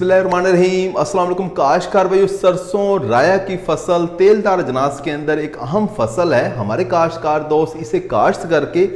बिस्मिल्लाहिर्रहमानिर्रहीम। अस्सलाम वालेकुम काश्तकार भाइयों, सरसों राया की फसल तेलदार अजनास के अंदर एक अहम फसल है। हमारे काश्तकार दोस्त इसे काश्त करके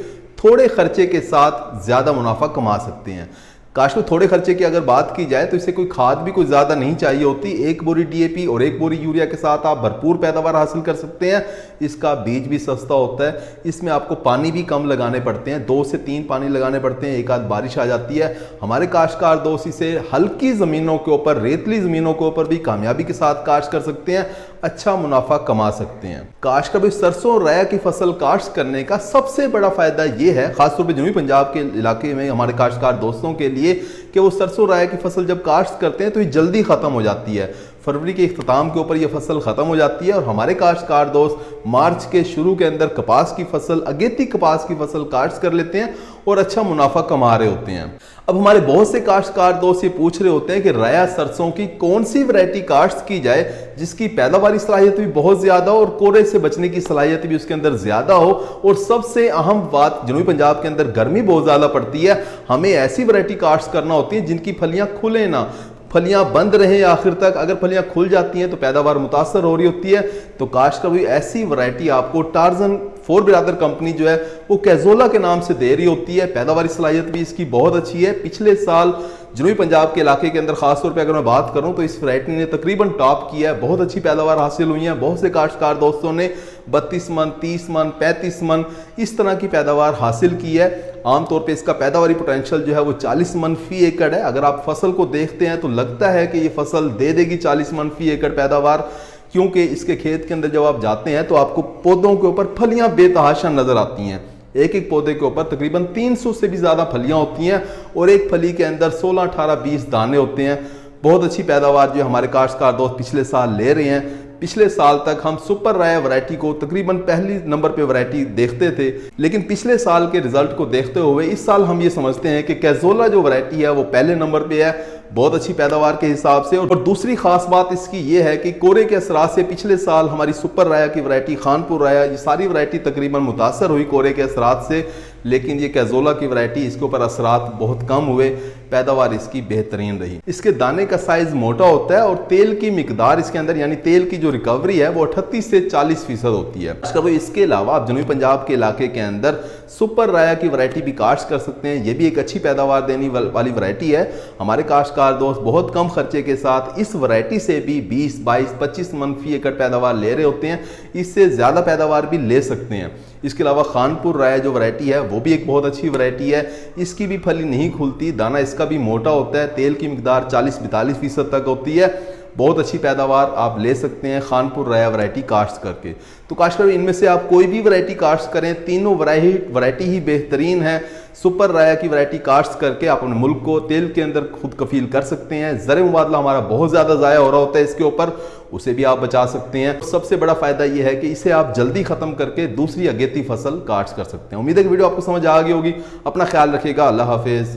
थोड़े खर्चे के साथ ज़्यादा मुनाफा कमा सकते हैं। काश्त में थोड़े खर्चे की अगर बात की जाए तो इसे कोई खाद भी कोई ज़्यादा नहीं चाहिए होती। एक बोरी डीएपी और एक बोरी यूरिया के साथ आप भरपूर पैदावार हासिल कर सकते हैं। इसका बीज भी सस्ता होता है। इसमें आपको पानी भी कम लगाने पड़ते हैं, 2 से 3 पानी लगाने पड़ते हैं, एक आध बारिश आ जाती है। हमारे काश्तकार दोस्त इसे हल्की ज़मीनों के ऊपर, रेतली ज़मीनों के ऊपर भी कामयाबी के साथ काश्त कर सकते हैं, अच्छा मुनाफा कमा सकते हैं। काश्त का भी सरसों राया की फसल काश्त करने का सबसे बड़ा फायदा यह है, खासतौर पर जनूबी पंजाब के इलाके में हमारे काश्तकार दोस्तों के लिए, कि वो सरसों राया की फसल जब काश्त करते हैं तो ये जल्दी खत्म हो जाती है। फरवरी के इख्तिताम के ऊपर ये फसल खत्म हो जाती है और हमारे काश्तकार दोस्त मार्च के शुरू के अंदर कपास की फसल, अगेती कपास की फसल काश्त कर लेते हैं और अच्छा मुनाफा कमा रहे होते हैं। अब हमारे बहुत से काश्तकार दोस्त ये पूछ रहे होते हैं कि राया सरसों की कौन सी वैरायटी काश्त की जाए जिसकी पैदावारी सलाहियत भी बहुत ज्यादा हो और कोरे से बचने की सलाहियत भी उसके अंदर ज्यादा हो। और सबसे अहम बात, जनूबी पंजाब के अंदर गर्मी बहुत ज्यादा पड़ती है, हमें ऐसी वैरायटी काश्त करना होती है जिनकी फलियां खुले ना, फलियां बंद रहें आखिर तक। अगर फलियां खुल जाती हैं तो पैदावार मुतासर हो रही होती है। तो काश्त का भी ऐसी वैरायटी आपको टार्जन 4 बिरादर कंपनी जो है वो कैजोला के नाम से दे रही होती है। पैदावारी सलाहियत भी इसकी बहुत अच्छी है। पिछले साल जनूबी पंजाब के इलाके के अंदर खासतौर पे अगर मैं बात करूं तो इस वैरायटी ने तकरीबन टॉप किया है, बहुत अच्छी पैदावार हासिल हुई है। बहुत से काश्तकार दोस्तों ने 32 मन, 30 मन, 35 मन इस तरह की पैदावार हासिल की है। आमतौर पे इसका पैदावारी पोटेंशियल जो है वो 40 मन फी एकड़ है। अगर आप फसल को देखते हैं तो लगता है कि ये फसल दे देगी 40 मन फी एकड़ पैदावार, क्योंकि इसके खेत के अंदर जब आप जाते हैं तो आपको पौधों के ऊपर फलियां बेतहाशा नजर आती हैं। एक एक पौधे के ऊपर तकरीबन 300 से भी ज़्यादा फलियां होती हैं और एक फली के अंदर 16, 18, 20 दाने होते हैं। बहुत अच्छी पैदावार जो हमारे काश्तकार दोस्त पिछले साल ले रहे हैं। पिछले साल तक हम सुपर राया वैरायटी को तकरीबन पहली नंबर पे वैरायटी देखते थे, लेकिन पिछले साल के रिजल्ट को देखते हुए इस साल हम ये समझते हैं कि कैजोला जो वैरायटी है वो पहले नंबर पे है, बहुत अच्छी पैदावार के हिसाब से। और दूसरी खास बात इसकी ये है कि कोरे के असरात से पिछले साल हमारी सुपर राया की वैरायटी, खानपुर राया, ये सारी वैरायटी तकरीबन मुतासर हुई कोरे के असरात से, लेकिन ये कैजोला की वैरायटी, इसके ऊपर असरात बहुत कम हुए, पैदावार इसकी बेहतरीन रही। इसके दाने का साइज मोटा होता है और तेल की मिकदार इसके अंदर, यानी तेल की जो रिकवरी है वो 38 से 40% होती है। इसके अलावा आप जनूबी पंजाब के इलाके के अंदर सुपर राया की वैरायटी भी काश्त कर सकते हैं। ये भी एक अच्छी पैदावार देने वाली वैरायटी है। हमारे काश्तकार दोस्त बहुत कम खर्चे के साथ इस वैरायटी से भी 20, 22, 25 मन फी एकड़ पैदावार ले रहे होते हैं। इससे ज़्यादा पैदावार भी ले सकते हैं। इसके अलावा खानपुर राया जो वैरायटी है वो भी एक बहुत अच्छी वैरायटी है। इसकी भी फली नहीं खुलती, दाना इसका भी मोटा होता है, तेल की मिकदार 40-42% तक होती है। बहुत अच्छी पैदावार आप ले सकते हैं खानपुर राया वैरायटी काश्त करके। तो काश्तकार इनमें से आप कोई भी वैरायटी काश्त करें, तीनों वैरायटी ही बेहतरीन है। सुपर राया की वैरायटी काश्त करके आप अपने मुल्क को तेल के अंदर खुद कफील कर सकते हैं। ज़र मुबादला हमारा बहुत ज़्यादा ज़ाया हो रहा होता है इसके ऊपर, उसे भी आप बचा सकते हैं। सबसे बड़ा फ़ायदा यह है कि इसे आप जल्दी ख़त्म करके दूसरी अगेती फसल काश्त कर सकते हैं। उम्मीद है कि वीडियो आपको समझ आ गई होगी। अपना ख्याल रखिएगा। अल्लाह हाफिज़।